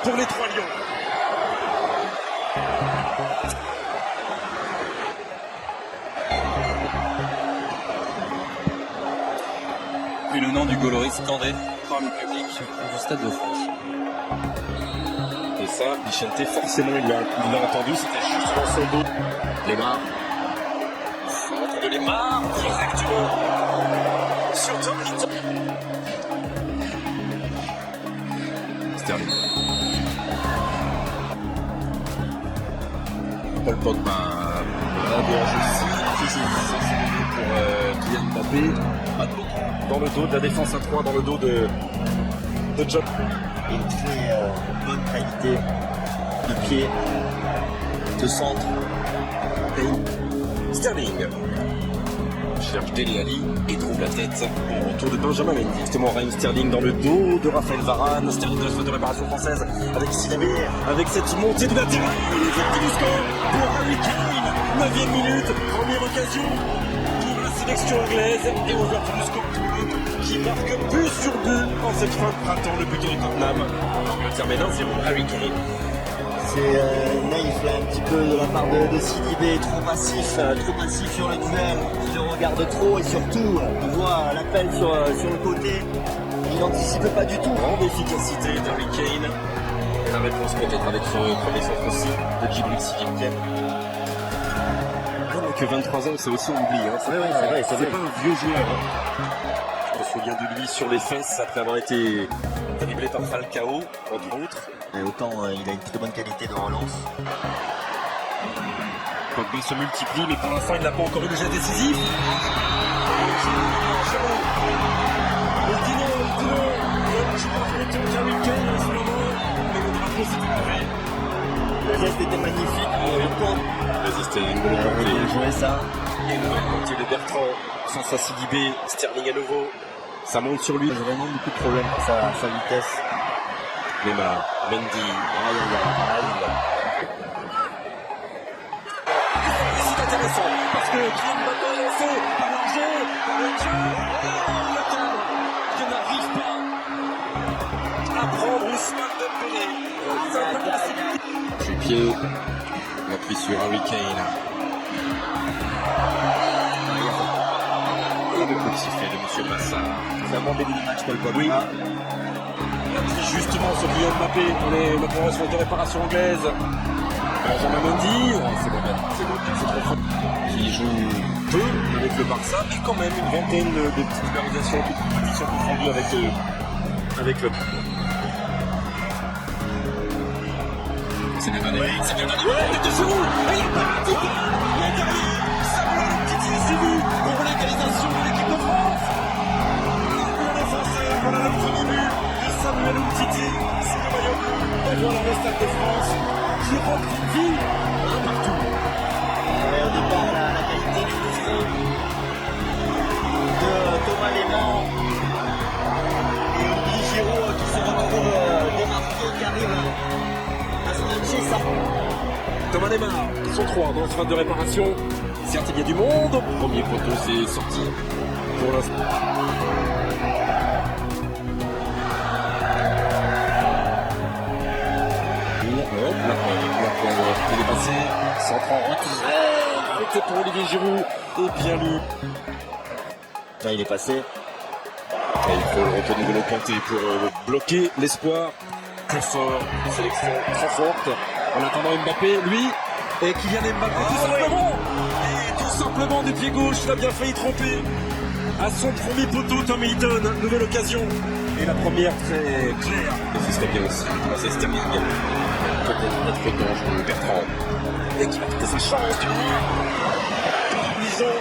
pour les Trois Lions. Puis le nom du Gaulois scandé par le public du Stade de France. Et ça, Vicente, forcément, il l'a entendu, c'était juste dans son dos. Lemar. Centre de Lemar, directement sur Tom Hinton. Sterling. Paul Pogba. Pour Kylian Mbappé. Dans le dos de la défense à 3, dans le dos de John. Une très bonne qualité de pied, de centre. Sterling cherche Dele Alli et trouve la tête au retour de Benjamin Mendy. Justement, Raheem Sterling dans le dos de Raphaël Varane. Sterling de la faute de réparation française avec Sidibé, avec cette montée de latéral. Il est victime du score pour Harry Kane. 9e minute, première occasion pour la sélection anglaise et ouverture du score qui marque but sur but en cette fin de printemps. Le but de Tottenham. L'Angleterre mène 1-0. Harry Kane. C'est naïf là un petit peu de la part de Sidibé, trop passif sur le duel, il le regarde trop et surtout il voit l'appel sur le côté, il n'anticipe pas du tout. Grande efficacité d'Harry Kane. Et la réponse peut-être avec ce premier centre aussi de Djibril Cissé. Que 23 ans, c'est aussi on oublie. Hein. C'est vrai. C'est pas un vieux joueur. Hein. Je me souviens de lui sur les fesses après avoir été dribblé par Falcao, entre autres. Et autant il a une très bonne qualité de relance. Pogba se multiplie, mais pour l'instant il n'a pas encore eu le jet décisif. Le geste était magnifique, Résisté, il jouait ça. Et le côté de Bertrand, sans sa Sidibé, Sterling à nouveau. Ça monte sur lui. Il a vraiment beaucoup de problèmes pour sa vitesse. Lemar, Mendy, c'est intéressant parce que Kylian Mbappé est lancé par l'enjeu, par le jeu, le cadre qui n'arrive pas à prendre Ousmane Dembélé. Du pied, l'appui sur Harry Kane. Et le coup de sifflet de Monsieur Massard. C'est un bon début de match, Paul Pogba. Oui. Justement sur Kylian Mbappé pour l'opération de réparation anglaise. Benjamin Mendy, c'est trop fort. Qui joue peu avec le Barça, mais quand même une vingtaine de petites organisations, de petites compétitions confondues avec le. C'est bien donné, c'est bien donné, il est toujours, et il part, il est derrière, Samuel Umtiti est suivi pour l'égalisation de l'équipe de France. Le défenseur pour la 9e minute. Samuel Umtiti, c'est le maillot bleu, et voilà le Stade de France qui rentre vie un partout. Au départ, la qualité du coup franc de Thomas Lemar et Olivier Giroud qui se retrouve démarqué, qui arrive à se matcher ça. Thomas Lemar, ils sont 3 dans ce phase de réparation. Certes, il y a du monde. Premier poteau, c'est sorti pour l'instant. Il est passé, centre en retrait, c'était pour Olivier Giroud, et bien lu. Là, il est passé. Et il faut le retenir de le Kanté pour bloquer l'espoir. Très fort, sélection très forte. En attendant Mbappé, lui, et Kylian Mbappé, tout simplement. Et tout simplement du pied gauche, il a bien failli tromper. À son premier poteau, Tom Hinton, nouvelle occasion. Et la première très claire. Et ce serait bien aussi, c'est Sterling. Peut-être notre faute dangereux, Bertrand. Et qui va tenter sa chance, tu vois. Lisons.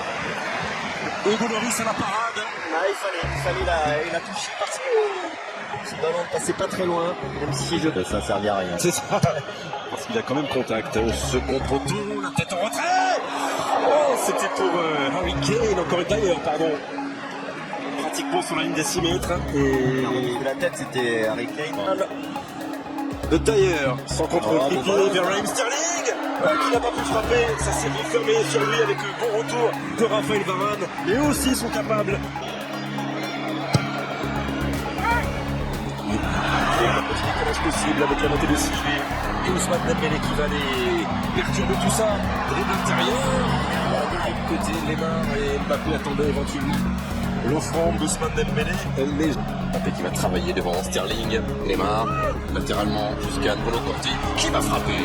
Hugo Lloris à la parade. Ah, il fallait la toucher parce que ce ballon ne passait pas très loin, même si ça servait à rien. C'est ça. Parce qu'il a quand même contact. Second poteau, la tête en retrait. Oh, c'était pour Harry Kane, encore d'ailleurs, pardon. Pratiquement sur la ligne des 6 mètres. Et la tête, c'était Harry Kane. De tailleur, sans contre-pied vers Raheem Sterling, qui n'a pas pu frapper. Ça s'est refermé sur lui avec le bon retour de Raphaël Varane. Et eux aussi sont capables. possible avec la montée de Sidibé et Ousmane Dembélé qui va les perturber tout ça. Dribble intérieur, de l'autre côté, Neymar et Mbappé attendaient éventuellement l'offrande d'Ousmane Dembélé. Mais Mbappé qui va travailler devant Sterling, Neymar, latéralement jusqu'à N'Golo Kanté qui va frapper.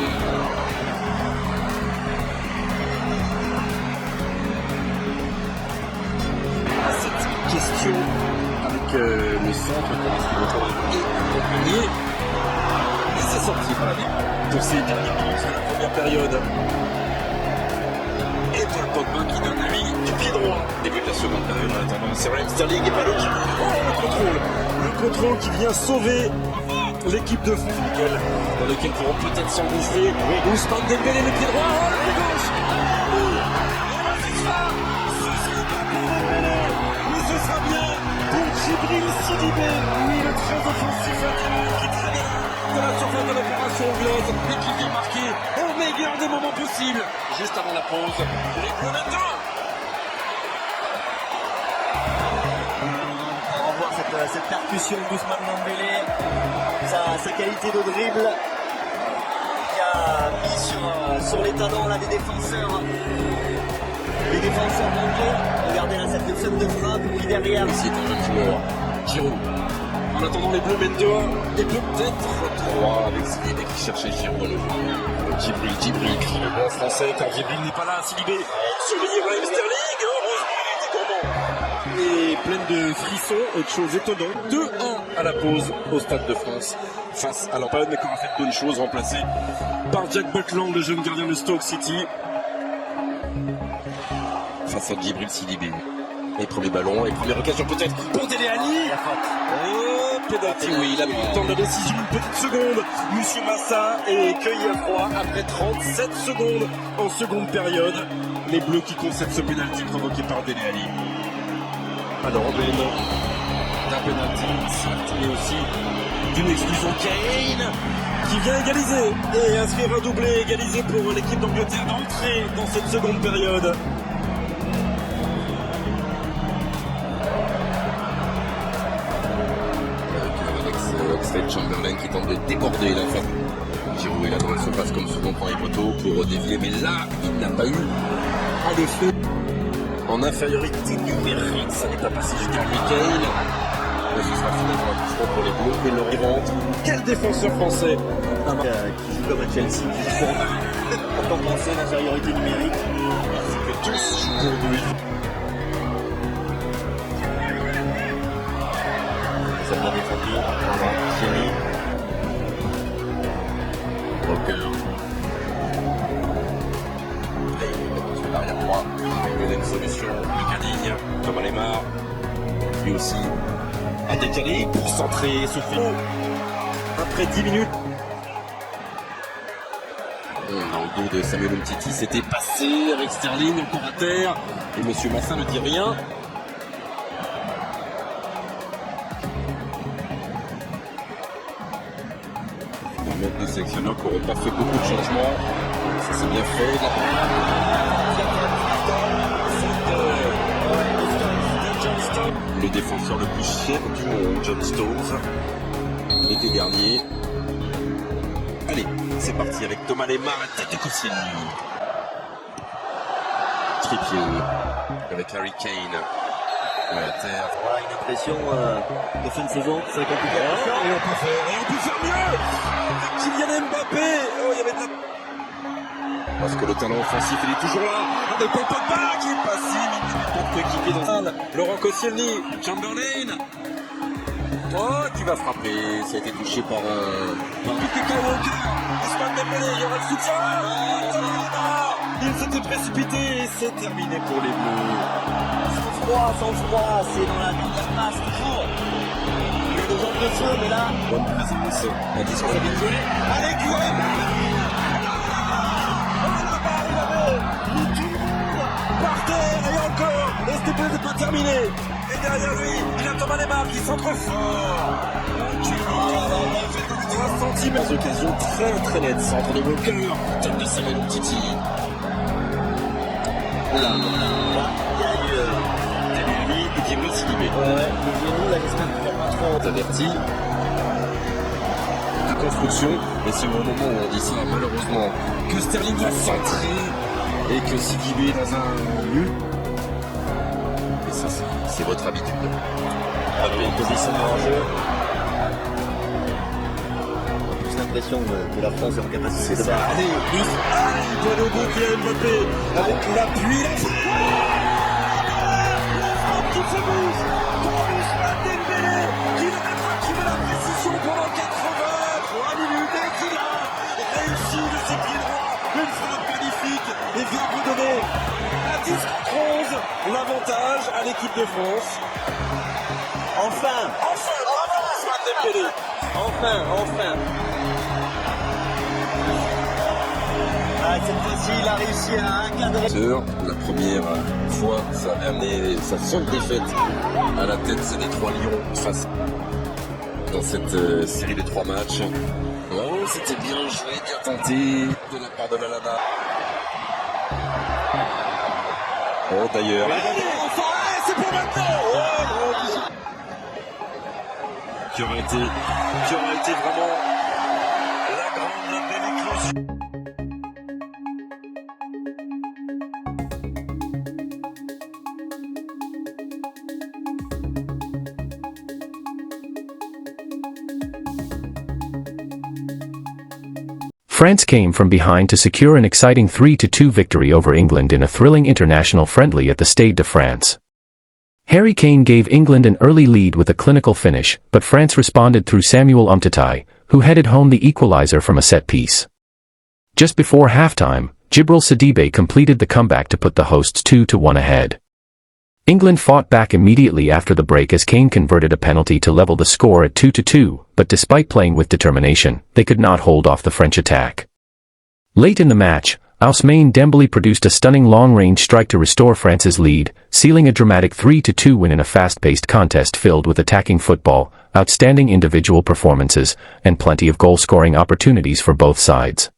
À cette question avec le centre et accompagné. Et c'est sorti par la vie pour ces dernières minutes de la première période. Et Paul Pogba qui donne lui du pied droit. Début de la seconde période en attendant. C'est Raheem Sterling et pas l'autre. Oh, le contrôle qui vient sauver l'équipe de France dans lequel pourront peut-être s'engouffrer. Ousmane Dembélé le pied droit. Oh, le pied gauche. Ce sera bien pour Djibril Sidibé, oui, le très offensif qui traîne de la surface de l'opération anglaise et qui vient marquer au meilleur des moments possibles. Juste avant la pause, les Bleus maintenant. On va voir cette percussion d'Ousmane Dembélé, sa qualité de dribble qui a mis sur les talons là, des défenseurs. Les défenseurs anglais, regardez là cette scène de frappe, puis derrière. Ici est un jeune joueur, Giroud. En attendant les Bleus mènent 2-1 et peut-être 3 avec Sidibé qui cherchait Giroud. Djibril qui le bon français car Djibril n'est pas là. Sidibé surveillé Raheem Sterling. Heureusement il était gourmand. Et pleine de frissons et de choses étonnantes. 2-1 à la pause au Stade de France face à l'Empire, mais qui aura fait de bonnes choses, remplacé par Jack Butland, le jeune gardien de Stoke City. Face à Djibril Sidibé. Et premier ballon, et première occasion peut-être pour Dele Alli. Oh, pénalty, oui, il a pris le temps de la décision, une petite seconde. Monsieur Massa est cueilli à froid après 37 secondes en seconde période. Les Bleus qui concèdent ce pénalty provoqué par Dele Alli. Alors, d'un pénalty, certes, mais aussi d'une exclusion. Kane qui vient égaliser et inscrire un doublé égalisé pour l'équipe d'Angleterre d'entrer dans cette seconde période. Chamberlain qui tente de déborder la fin. Giroud est là dans le surface comme souvent prend les poteaux pour dévier, mais là il n'a pas eu à le fait. En infériorité numérique, ça n'est pas passé jusqu'à Harry Kane. Mais ce sera finalement un touchement pour les Bleus, mais leur rentre. Quel défenseur français Qui joue comme à Chelsea, qui joue pour compenser l'infériorité numérique. Ainsi que tous jouent pour lui. Ça va défendu. Thierry. Walker. Sur l'arrière droit. Deuxième solution. Lucanigne. Thomas Lemar. Lui aussi. A décalé pour centrer Sophie. Après 10 minutes. Dans le dos de Samuel Umtiti, c'était passé avec Sterling encore à terre. Et Monsieur Massa ne dit rien. Les sélectionneurs qui n'auraient pas fait beaucoup de changements. Ça s'est bien fait. Le défenseur le plus cher du monde, John Stones, l'été dernier. Allez, c'est parti avec Thomas Lemar, la tête de Koscielny. Trippier avec Harry Kane. À terre. Voilà une impression de fin de saison, c'est compliqué. Et on peut faire mieux. Kylian Mbappé. Oh, il y avait de la... Parce que le talent offensif, il est toujours là. Avec Paul Pogba qui est passé, mais il n'est pas équipé dans la salle. Laurent Koscielny, Chamberlain. Oh, qui va frapper. Ça a été touché par Piqué Walker. Ousmane Dembélé, il y aura le soutien. Il s'était précipité et c'est terminé pour les Bleus. Sans froid, c'est dans la dernière passe toujours. Il y a des gens de feu, mais là. Bonne présence. La discussion est bien jouée. Allez, Guillaume. Par terre et encore. Et ce n'est pas terminé. Et derrière lui, il a Thomas Lemar qui centre fort. 3 cm. Occasion très nettes. Centre de Walker. Tête de Samuel Umtiti. Il y a eu et Djibril Sidibé. le genou, là, j'espère qu'il n'y a pas trop. Averti. construction. Et c'est au moment où on dit ça, malheureusement, que Sterling va centrer et que Sidibé est dans un nul. Et ça, c'est votre habitude. Une position de hors-jeu. On a plus l'impression que la France est en capacité de battre. Allez, il doit aller au bout, Kylian Mbappé, avec l'appui, la frappe qui se bouge pour Ousmane Dembélé, qui ne peut pas trouver la précision pendant 83 minutes et qui a réussi de ses pieds droits une frappe magnifique et vient vous donner à 10 contre 11 l'avantage à l'équipe de France. Enfin, Bravo Ousmane Dembélé. enfin. Ah, cette fois-ci, il a réussi à encadrer. La première fois, ça avait amené sa seule défaite à la tête des 3 Lions face dans cette série de 3 matchs. Oh, c'était bien joué, bien tenté de la part de Lallana. Oh, d'ailleurs. C'est pour maintenant. Qui aurait été vraiment la belle éclosion. France came from behind to secure an exciting 3-2 victory over England in a thrilling international friendly at the Stade de France. Harry Kane gave England an early lead with a clinical finish, but France responded through Samuel Umtiti, who headed home the equalizer from a set piece. Just before halftime, Djibril Sidibé completed the comeback to put the hosts 2-1 ahead. England fought back immediately after the break as Kane converted a penalty to level the score at 2-2, but despite playing with determination, they could not hold off the French attack. Late in the match, Ousmane Dembélé produced a stunning long-range strike to restore France's lead, sealing a dramatic 3-2 win in a fast-paced contest filled with attacking football, outstanding individual performances, and plenty of goal-scoring opportunities for both sides.